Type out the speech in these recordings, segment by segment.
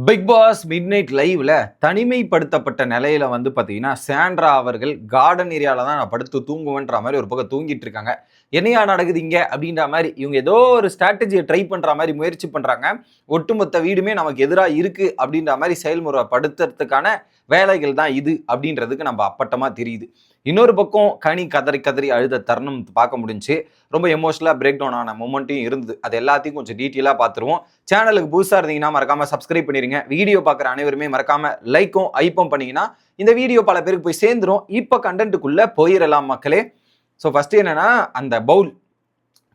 Big pass mid night லைவ்ல தனிமைப்படுத்தப்பட்ட நிலையில பாத்தீங்கன்னா சாண்ட்ரா அவர்கள் கார்டன் ஏரியால தான் நான் படுத்து தூங்குவேன்ற மாதிரி ஒரு பக்கம் தூங்கிட்டு இருக்காங்க. என்னையா நடக்குது இங்க அப்படின்ற மாதிரி இவங்க ஏதோ ஒரு ஸ்ட்ராட்டஜியை ட்ரை பண்ற மாதிரி முயற்சி பண்றாங்க. ஒட்டுமொத்த வீடுமே நமக்கு எதிராக இருக்கு அப்படின்ற மாதிரி செயல்முறைப்படுத்துறதுக்கான வேலைகள் தான் இது அப்படின்றதுக்கு நம்ம அப்பட்டமா தெரியுது. இன்னொரு பக்கம் கனி கதறி கதறி அழுத தருணம் பார்க்க முடிஞ்சு. ரொம்ப எமோஷனலா பிரேக் டவுன் ஆன மொமெண்ட்டும் இருந்தது. அது எல்லாத்தையும் கொஞ்சம் டீட்டெயிலா பார்த்துருவோம். சேனலுக்கு புதுசா இருந்தீங்கன்னா மறக்காம சப்ஸ்கிரைப் பண்ணிருங்க. வீடியோ பார்க்குற அனைவருமே மறக்காம லைக்கும் ஐப்பும் பண்ணீங்கன்னா இந்த வீடியோ பல பேருக்கு போய் சேர்ந்துரும். இப்போ கண்டென்ட்டுக்குள்ள போயிடலாம் மக்களே. ஸோ ஃபர்ஸ்ட் என்னன்னா, அந்த பவுல்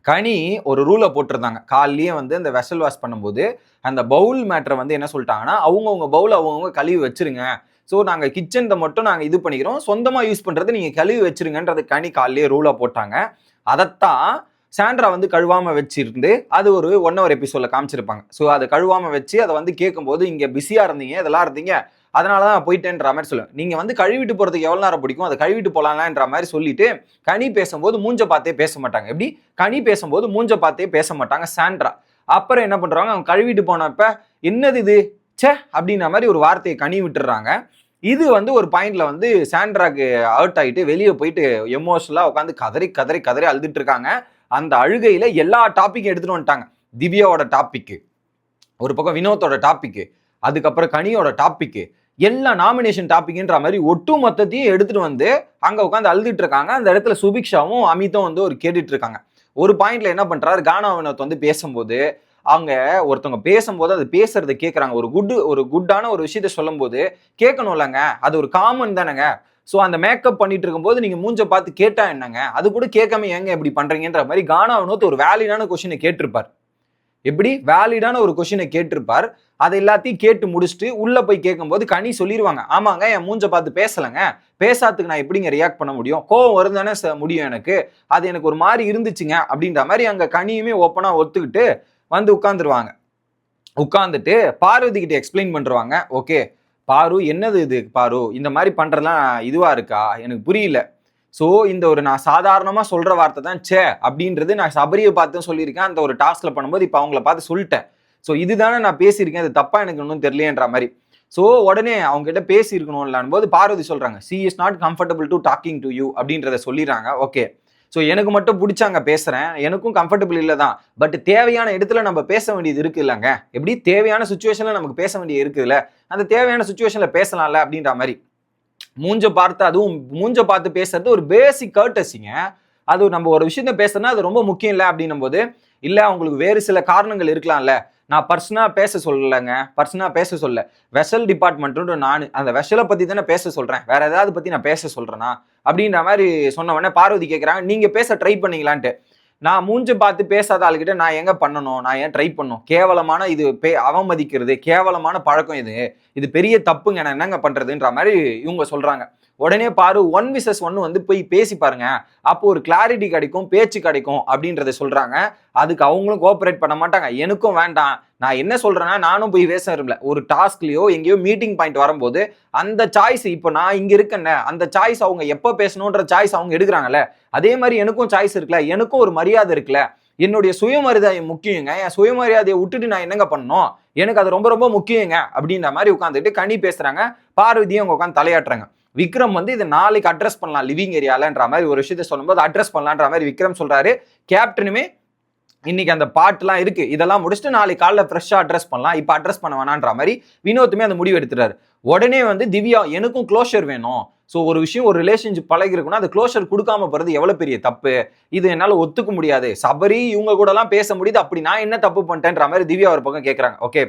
கனி ஒரு ரூலை போட்டிருந்தாங்க. காலையே அந்த வெசல் வாஷ் பண்ணும்போது அந்த பவுல் மேட்டரை என்ன சொல்லிட்டாங்கன்னா, அவங்கவுங்க பவுல் அவங்கவுங்க கழுவி வச்சிருங்க. ஸோ நாங்கள் கிச்சனில் மட்டும் நாங்கள் இது பண்ணிக்கிறோம், சொந்தமாக யூஸ் பண்ணுறது நீங்கள் கழுவி வச்சிருங்கன்றது கனி காலையே ரூலாக போட்டாங்க. அதைத்தான் சாண்ட்ரா கழுவாமல் வச்சிருந்து அது ஒரு 1 hour எபிசோடில் காமிச்சிருப்பாங்க. ஸோ அதை கழுவாமல் வச்சு அதை கேட்கும்போது இங்கே பிஸியாக இருந்தீங்க, இதெல்லாம் இருந்தீங்க, அதனால தான் போயிட்டேன்ற மாதிரி சொல்லுவேன். நீங்கள் கழுவிட்டு போகிறதுக்கு எவ்வளோ நேரம் பிடிக்கும், அதை கழுவிட்டு போகலாம்ன்ற மாதிரி சொல்லிட்டு கனி பேசும்போது மூஞ்ச பார்த்தே பேச மாட்டாங்க. எப்படி கனி பேசும்போது மூஞ்ச பார்த்தே பேச மாட்டாங்க சாண்ட்ரா. அப்புறம் என்ன பண்ணுறாங்க, அவங்க கழுவிட்டு போனப்ப என்னது இது சே அப்படின்ற மாதிரி ஒரு வார்த்தையை கனி விட்டுறாங்க. இது ஒரு பாயிண்ட்ல சாண்ட்ராக்கு ஹர்ட் ஆகிட்டு வெளியே போயிட்டு எமோஷனலாக உட்காந்து கதறி கதறி கதறி அழுதுட்டு இருக்காங்க. அந்த அழுகையில எல்லா டாப்பிக்கும் எடுத்துட்டு வந்துட்டாங்க. திவ்யாவோட டாபிக், ஒரு பக்கம் வினோத்தோட டாபிக், அதுக்கப்புறம் கனியோட டாபிக், எல்லா நாமினேஷன் டாபிக்ன்ற மாதிரி ஒட்டு மொத்தத்தையும் எடுத்துட்டு அங்க உட்காந்து அழுதுட்டு இருக்காங்க. அந்த இடத்துல சுபிக்ஷாவும் அமித்தும் ஒரு கேட்டுட்டு இருக்காங்க. ஒரு பாயிண்ட்ல என்ன பண்றாரு, கானா வினோத் பேசும்போது அவங்க ஒருத்தவங்க பேசும்போது அது பேசுறதை கேட்கறாங்க. ஒரு குட்டான ஒரு விஷயத்த சொல்லும் போது கேட்கணும்லங்க, அது ஒரு காமன் தானேங்க. ஸோ அந்த மேக்கப் பண்ணிட்டு இருக்கும்போது நீங்க மூஞ்ச பார்த்து கேட்டா என்னங்க, அது கூட கேட்காம ஏங்க இப்படி பண்றீங்கன்ற மாதிரி கானா வினோத் ஒரு வேலிடான கொஸ்டினை கேட்டிருப்பார். எப்படி வேலிடான ஒரு கொஸ்டினை கேட்டிருப்பார். அதை எல்லாத்தையும் கேட்டு முடிச்சுட்டு உள்ள போய் கேட்கும்போது கனி சொல்லிடுவாங்க, ஆமாங்க என் மூஞ்ச பார்த்து பேசலைங்க, பேசாததுக்கு நான் எப்படிங்க ரியாக்ட் பண்ண முடியும், கோவம் வருதானே முடியும் எனக்கு, அது எனக்கு ஒரு மாதிரி இருந்துச்சுங்க அப்படின்ற மாதிரி அங்க கனியுமே ஓப்பனா ஒத்துக்கிட்டு உட்காந்துருவாங்க. உட்காந்துட்டு பார்வதி கிட்ட எக்ஸ்பிளைன் பண்ணுவாங்க. ஓகே பாரு, என்னது இது பாரு, இந்த மாதிரி பண்றதுலாம் இதுவா இருக்கா, எனக்கு புரியல. ஸோ இந்த ஒரு நான் சாதாரணமாக சொல்ற வார்த்தை தான் சே அப்படின்றது நான் சபரியை பார்த்து சொல்லியிருக்கேன். அந்த ஒரு டாஸ்க்ல பண்ணும்போது இப்போ அவங்கள பார்த்து சொல்லிட்டேன். ஸோ இதுதானே நான் பேசியிருக்கேன், அது தப்பா எனக்கு ஒன்றும் தெரியலன்ற மாதிரி. ஸோ உடனே அவங்க கிட்ட பேசியிருக்கணும் போது பார்வதி சொல்றாங்க, C is not comfortable to talking to you அப்படின்றத சொல்லிடுறாங்க. ஓகே, ஸோ எனக்கு மட்டும் பிடிச்சாங்க பேசுறேன், எனக்கும் கம்ஃபர்டபுள் இல்லை தான், பட் தேவையான இடத்துல நம்ம பேச வேண்டியது இருக்கு இல்லைங்க, எப்படி தேவையான சுச்சுவேஷன்ல நமக்கு பேச வேண்டியது இருக்குல்ல, அந்த தேவையான சுச்சுவேஷன்ல பேசலாம்ல அப்படின்ற மாதிரி. மூஞ்ச பார்த்து, அதுவும் மூஞ்ச பார்த்து பேசுறது ஒரு பேசிக் கர்ட்டசிங்க. அது நம்ம ஒரு விஷயத்த பேசுறதுனா அது ரொம்ப முக்கியம் இல்லை அப்படின்னும் போது, இல்லை அவங்களுக்கு வேறு சில காரணங்கள் இருக்கலாம்ல, நான் பர்சனலா பேச சொல்லலைங்க, பர்சனலா பேச சொல்ல, வெசல் டிபார்ட்மெண்ட்டு நான் அந்த வெசலை பத்தி தானே பேச சொல்றேன், வேற ஏதாவது பத்தி நான் பேச சொல்றேனா அப்படின்ற மாதிரி சொன்ன உடனே பார்வதி கேட்குறாங்க, நீங்க பேச ட்ரை பண்ணீங்களான்ட்டு. நான் மூஞ்சு பார்த்து பேசாத ஆளுகிட்ட நான் எங்க பண்ணணும், நான் ஏன் ட்ரை பண்ணும், கேவலமான இது அவமதிக்கிறது, கேவலமான பழக்கம், இது பெரிய தப்புங்க, நான் என்னங்க பண்றதுன்ற மாதிரி இவங்க சொல்றாங்க. உடனே பாரு 1 vs 1 போய் பேசி பாருங்க, அப்போ ஒரு கிளாரிட்டி கிடைக்கும், பேச்சு கிடைக்கும் அப்படின்றத சொல்றாங்க. அதுக்கு அவங்களும் கோஆபரேட் பண்ண மாட்டாங்க. எனக்கும் வேண்டாம், நான் என்ன சொல்றேன்னா நானும் போய் பேச விரும்பல. ஒரு டாஸ்க்லயோ எங்கேயோ மீட்டிங் பாயிண்ட் வரும்போது அந்த சாய்ஸ், இப்போ நான் இங்க இருக்கேன்னு அந்த சாய்ஸ் அவங்க எப்ப பேசணும்ன்ற சாய்ஸ் அவங்க எடுக்கிறாங்கல்ல, அதே மாதிரி எனக்கும் சாய்ஸ் இருக்குல்ல, எனக்கும் ஒரு மரியாதை இருக்குல்ல, என்னுடைய சுயமரியாதை முக்கியங்க, என் சுயமரியாதையை விட்டுட்டு நான் என்னங்க பண்ணணும், எனக்கு அது ரொம்ப ரொம்ப முக்கியங்க அப்படின்ற மாதிரி உட்காந்துட்டு கனி பேசுறாங்க. பார்வதியும் அவங்க உட்காந்து தலையாட்டுறாங்க. விக்ரம் இதை நாளைக்கு அட்ரஸ் பண்ணலாம் லிவிங் ஏரியாலன்ற மாதிரி ஒரு விஷயத்த சொல்லும்போது அட்ரஸ் பண்ணலான்ற மாதிரி விக்ரம் சொல்றாரு. கேப்டனுமே இன்னைக்கு அந்த பாட்டுலாம் இருக்கு, இதெல்லாம் முடிச்சுட்டு நாளைக்கு காலைல ஃப்ரெஷ்ஷா அட்ரஸ் பண்ணலாம், இப்போ அட்ரஸ் பண்ண வேணான்ற மாதிரி வினோத்துமே அந்த முடிவு எடுத்துறாரு. உடனே திவ்யா, எனக்கும் க்ளோஷர் வேணும், ஸோ ஒரு விஷயம் ஒரு ரிலேஷன்ஷிப் பழகி இருக்குன்னா அந்த க்ளோஷர் கொடுக்காம போறது எவ்வளவு பெரிய தப்பு, இது என்னால் ஒத்துக்க முடியாது, சபரி இவங்க கூட எல்லாம் பேச முடியுது, அப்படி நான் என்ன தப்பு பண்ணிட்டேன்ற மாதிரி திவ்யா ஒரு பக்கம் கேட்கறாங்க. ஓகே,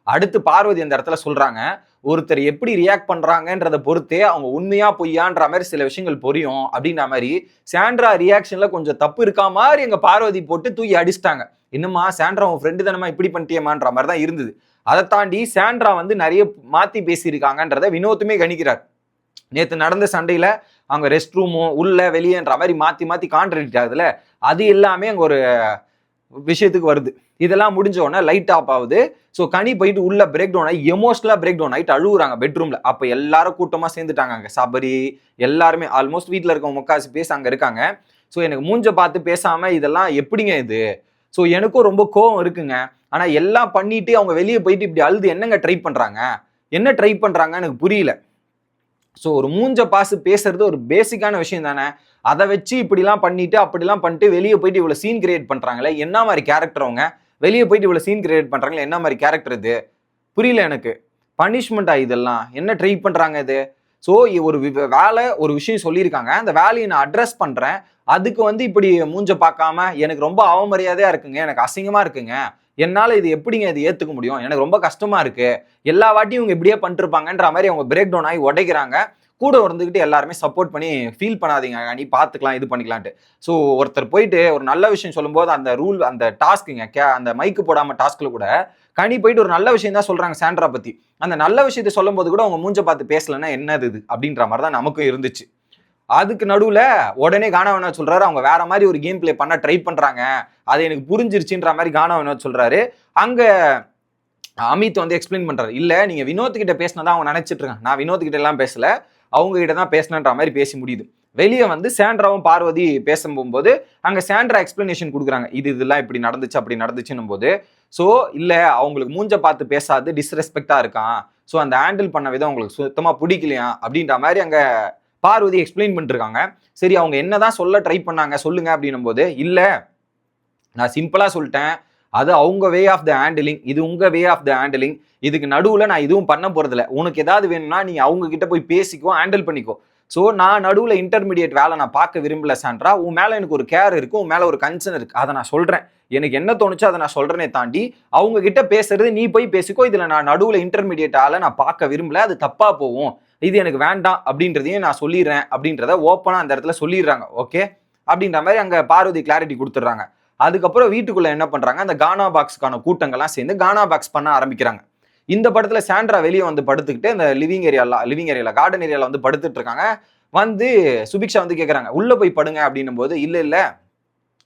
அடுத்து பார்வதி அந்த இடத்துல சொல்றாங்க, ஒருத்தர் எப்படி ரியாக்ட் பண்றாங்கன்றதை பொறுத்தே அவங்க உண்மையா பொய்யான்ற மாதிரி சில விஷயங்கள் புரியும் அப்படின்ற மாதிரி சாண்ட்ரா ரியாக்ஷன்ல கொஞ்சம் தப்பு இருக்கா மாதிரி எங்க பார்வதி போட்டு தூக்கி அடிச்சிட்டாங்க. இன்னுமா சாண்ட்ரா உன் ஃப்ரெண்டு தானமா இப்படி பண்ணிட்டியமான்ற மாதிரி தான் இருந்தது. அதை தாண்டி சாண்ட்ரா நிறைய மாத்தி பேசியிருக்காங்கன்றதை வினோத்துமே கணிக்கிறார். நேற்று நடந்த சண்டையில அவங்க ரெஸ்ட் ரூமும் உள்ள வெளியேன்ற மாதிரி மாத்தி மாத்தி கான்ட்ராடிக்ட் ஆகுதுல, அது எல்லாமே அங்க ஒரு விஷயத்துக்கு வருது. இதெல்லாம் முடிஞ்ச உடனே லைட் ஆஃப் ஆகுது. ஸோ கனி போயிட்டு உள்ள பிரேக் டவுன் ஆகி எமோஷனலா பிரேக் டவுன் ஆகிட்டு அழுகுறாங்க பெட்ரூம்ல. அப்போ எல்லாரும் கூட்டமா சேர்ந்துட்டாங்க அங்க. சபரி எல்லாருமே ஆல்மோஸ்ட் வீட்டில் இருக்கவங்க முக்காசி பேச அங்க இருக்காங்க. ஸோ எனக்கு மூஞ்ச பார்த்து பேசாம இதெல்லாம் எப்படிங்க இது, ஸோ எனக்கும் ரொம்ப கோவம் இருக்குங்க. ஆனா எல்லாம் பண்ணிட்டு அவங்க வெளியே போயிட்டு இப்படி அழுது என்னங்க ட்ரை பண்றாங்க, என்ன ட்ரை பண்றாங்க எனக்கு புரியல. ஸோ ஒரு மூஞ்ச பாசு பேசுறது ஒரு பேசிக்கான விஷயம் தானே. அதை வச்சு இப்படிலாம் பண்ணிட்டு அப்படிலாம் பண்ணிட்டு வெளியே போயிட்டு இவ்வளவு சீன் கிரியேட் பண்றாங்களே, என்ன மாதிரி கேரக்டர் அவங்க? வெளியே போயிட்டு இவ்வளவு சீன் கிரியேட் பண்றாங்களே, என்ன மாதிரி கேரக்டர் இது? புரியல எனக்கு. பனிஷ்மெண்டா இதெல்லாம்? என்ன ட்ரை பண்றாங்க இது? ஸோ ஒரு வேலை ஒரு விஷயம் சொல்லியிருக்காங்க, அந்த வேலையை நான் அட்ரஸ் பண்றேன். அதுக்கு வந்து இப்படி மூஞ்ச பார்க்காம எனக்கு ரொம்ப அவமரியாதையா இருக்குங்க, எனக்கு அசிங்கமா இருக்குங்க, என்னால இது எப்படிங்க இது ஏத்துக்க முடியும், எனக்கு ரொம்ப கஷ்டமா இருக்கு, எல்லா வாட்டியும் இவங்க இப்படியே பண்ணிருப்பாங்கன்ற மாதிரி அவங்க பிரேக் டவுன் ஆகி உடைக்கிறாங்க. கூட இருந்துகிட்டு எல்லாருமே சப்போர்ட் பண்ணி ஃபீல் பண்ணாதீங்க, நீ பார்த்துக்கலாம் இது பண்ணிக்கலான்ட்டு. ஸோ ஒருத்தர் போயிட்டு ஒரு நல்ல விஷயம் சொல்லும்போது அந்த ரூல் அந்த டாஸ்க்குங்க அந்த மைக்கு போடாம டாஸ்க்ல கூட கனி போயிட்டு ஒரு நல்ல விஷயம் தான் சொல்றாங்க சாண்ட்ரா பத்தி. அந்த நல்ல விஷயத்தை சொல்லும் போது கூட அவங்க மூஞ்ச பார்த்து பேசலன்னா என்னது இது அப்படின்ற மாதிரி தான் நமக்கும் இருந்துச்சு. அதுக்கு நடுவுல உடனே கானா வினோத் சொல்றாரு அவங்க வேற மாதிரி ஒரு கேம் பிளே பண்ண ட்ரை பண்றாங்க, அது எனக்கு புரிஞ்சிருச்சுன்ற மாதிரி கானா வினோத் சொல்றாரு. அங்க அமித் வந்து எக்ஸ்பிளைன் பண்றாரு, இல்ல நீங்க வினோத் கிட்ட பேசினதான் அவங்க நினைச்சிட்டு இருக்காங்க, நான் வினோத் கிட்ட எல்லாம் பேசல, அவங்க கிட்ட தான் பேசினன்ற மாதிரி பேசி முடியுது. வெளியே வந்து சாண்ட்ராவும் பார்வதி பேசும்போது அங்க சாண்ட்ரா எக்ஸ்பிளனேஷன் கொடுக்குறாங்க, இதெல்லாம் இப்படி நடந்துச்சு அப்படி நடந்துச்சுன்னும் போது. ஸோ இல்ல அவங்களுக்கு மூஞ்ச பார்த்து பேசாது டிஸ்ரெஸ்பெக்டா இருக்கான், ஸோ அந்த ஹேண்டில் பண்ண விதம் உங்களுக்கு சுத்தமா பிடிக்கலையா அப்படின்ற மாதிரி அங்க பார்வதி எக்ஸ்பிளைன் பண்ணிருக்காங்க. சரி அவங்க என்னதான் சொல்ல ட்ரை பண்ணாங்க சொல்லுங்க அப்படின்னும் போது, இல்ல நான் சிம்பிளா சொல்லிட்டேன், அது அவங்க வே ஆஃப் த ஹேண்டிலிங், இது உங்க வே ஆஃப் த ஹேண்டிலிங், இதுக்கு நடுவுல நான் இதுவும் பண்ண போறதில்ல, உனக்கு ஏதாவது வேணும்னா நீ அவங்க கிட்ட போய் பேசிக்கோ, ஹேண்டில் பண்ணிக்கோ. ஸோ நான் நடுவுல இன்டர்மீடியேட் வேலை நான் பார்க்க விரும்பல சாண்ட்ரா, உன் மேல எனக்கு ஒரு கேர் இருக்கு, உன் மேல ஒரு கன்சர்ன் இருக்கு, அதை நான் சொல்றேன், எனக்கு என்ன தோணுச்சோ அதை நான் சொல்றேனே தாண்டி அவங்க கிட்ட பேசுறது நீ போய் பேசிக்கோ, இதுல நான் நடுவுல இன்டர்மீடியேட் ஆள நான் பார்க்க விரும்பல, அது தப்பா போகும், இது எனக்கு வேண்டாம் அப்படின்றதையும் நான் சொல்லிடுறேன் அப்படின்றத ஓப்பனா அந்த இடத்துல சொல்லிடுறாங்க. ஓகே அப்படின்ற மாதிரி அங்க பார்வதி கிளாரிட்டி கொடுத்துட்றாங்க. அதுக்கப்புறம் வீட்டுக்குள்ள என்ன பண்றாங்க, அந்த கானா பாக்ஸ்க்கான கூட்டங்கள்லாம் சேர்ந்து கானா பாக்ஸ் பண்ண ஆரம்பிக்கிறாங்க. இந்த படத்துல சாண்ட்ரா வெளியே வந்து படுத்துக்கிட்டு அந்த லிவிங் ஏரியால கார்டன் ஏரியால வந்து படுத்துட்டு இருக்காங்க. வந்து சுபிக்ஷா வந்து கேட்கறாங்க, உள்ள போய் படுங்க அப்படின்னும் போது, இல்ல இல்ல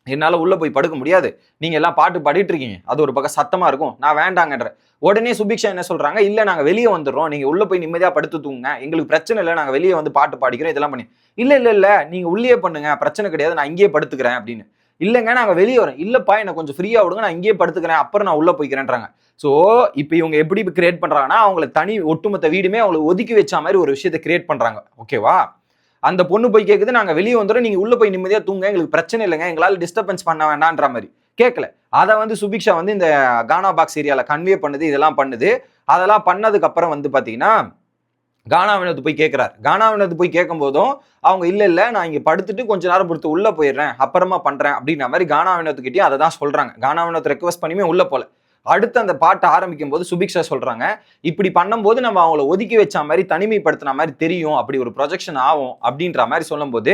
என்னால உள்ள போய் படுக்க முடியாது, நீங்க எல்லாம் பாட்டு பாடிட்டு இருக்கீங்க, அது ஒரு பக்கம் சத்தமா இருக்கும், நான் வேண்டாங்கன்ற. உடனே சுபிக்ஷா என்ன சொல்றாங்க, இல்ல நாங்க வெளியே வந்துடுறோம், நீங்க உள்ள போய் நிம்மதியா படுத்து தூங்குங்க, எங்களுக்கு பிரச்சனை இல்லை, நாங்க வெளியே வந்து பாட்டு பாடிக்கிறோம் இதெல்லாம் பண்ணி. இல்ல இல்ல இல்ல நீங்க உள்ளே பண்ணுங்க, பிரச்சனை கிடையாது, நான் இங்கேயே படுத்துக்கிறேன் அப்படின்னு. இல்லைங்க நாங்க வெளியே வரோம், இல்லப்பா என்ன கொஞ்சம் ஃப்ரீயா விடுங்க, நான் இங்கேயே படுத்துக்கிறேன், அப்புறம் நான் உள்ள போய்க்கிறேன்றாங்க. ஸோ இப்போ இவங்க எப்படி கிரியேட் பண்றாங்கன்னா, அவங்களை தனி ஒட்டுமொத்த வீடுமே அவங்களை ஒதுக்கி வச்ச மாதிரி ஒரு விஷயத்தை கிரியேட் பண்றாங்க. ஓகேவா? அந்த பொண்ணு போய் கேட்குது, நாங்க வெளியே வந்துடும், நீங்க உள்ள போய் நிம்மதியா தூங்க, எங்களுக்கு பிரச்சனை இல்லைங்க, எங்களால டிஸ்டர்பன்ஸ் பண்ண வேண்டாம்ன்ற மாதிரி. கேட்கல. அதை வந்து சுபிக்ஷா வந்து இந்த கானா பாக்ஸ் ஏரியால கன்வே பண்ணுது, இதெல்லாம் பண்ணுது. அதெல்லாம் பண்ணதுக்கு அப்புறம் வந்து பாத்தீங்கன்னா கானா வினோத் போய் கேட்கிறார். கானா வினோத் போய் கேட்கும் போதும் அவங்க இல்ல இல்ல நான் இங்க படுத்துட்டு கொஞ்ச நேரம் பொறுத்து உள்ள போயிடுறேன், அப்புறமா பண்றேன் அப்படின்ற மாதிரி கானா வினோத் கிட்டே அதை தான் சொல்றாங்க. கானா வினோத் ரெக்வஸ்ட் பண்ணியுமே உள்ள போல. அடுத்து அந்த பாட்டு ஆரம்பிக்கும் போது சுபிக்ஷா சொல்றாங்க, இப்படி பண்ணும்போது நம்ம அவங்கள ஒதுக்கி வச்ச மாதிரி தனிமைப்படுத்தின மாதிரி தெரியும், அப்படி ஒரு ப்ரொஜெக்ஷன் ஆகும் அப்படின்ற மாதிரி சொல்லும் போது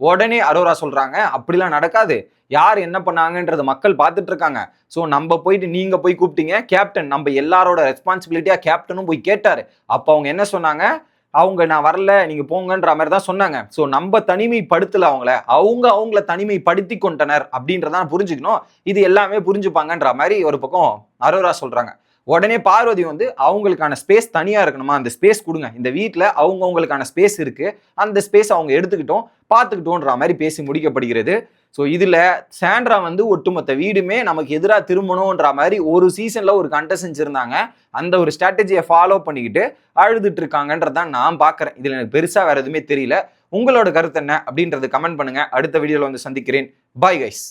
உடனே அரோரா சொல்றாங்க, அப்படிலாம் நடக்காது, யார் என்ன பண்ணாங்கன்றது மக்கள் பார்த்துட்டு இருக்காங்க. ஸோ நம்ம போயிட்டு நீங்க போய் கூப்பிட்டீங்க கேப்டன், நம்ம எல்லாரோட ரெஸ்பான்சிபிலிட்டியா கேப்டனும் போய் கேட்டாரு. அப்போ அவங்க என்ன சொன்னாங்க, அவங்க நான் வரல நீங்க போங்கன்ற மாதிரி தான் சொன்னாங்க. ஸோ நம்ம தனிமைப்படுத்தல அவங்கள தனிமைப்படுத்தி கொண்டனர் அப்படின்றதான் புரிஞ்சுக்கணும், இது எல்லாமே புரிஞ்சுப்பாங்கன்ற மாதிரி ஒரு பக்கம் அரோரா சொல்றாங்க. உடனே பார்வதி வந்து அவங்களுக்கான ஸ்பேஸ் தனியா இருக்கணுமா, அந்த ஸ்பேஸ் கொடுங்க, இந்த வீட்டில் அவங்களுக்கான ஸ்பேஸ் இருக்கு, அந்த ஸ்பேஸ் அவங்க எடுத்துக்கிட்டோம் பார்த்துக்கிட்டோன்ற மாதிரி பேசி முடிக்கப்படுகிறது. ஸோ இதுல சாண்ட்ரா வந்து ஒட்டுமொத்த வீடுமே நமக்கு எதிராக திரும்பணுன்ற மாதிரி ஒரு சீசன்ல ஒரு கண்டஸ்டன்ஸ் இருந்தாங்க, அந்த ஒரு ஸ்ட்ராட்டஜியை ஃபாலோ பண்ணிக்கிட்டு அழுதுட்டு இருக்காங்கன்றதான் நான் பார்க்குறேன். இதுல எனக்கு பெருசா வேற எதுவுமே தெரியல. உங்களோட கருத்து என்ன அப்படின்றது கமெண்ட் பண்ணுங்க. அடுத்த வீடியோல வந்து சந்திக்கிறேன். Bye guys.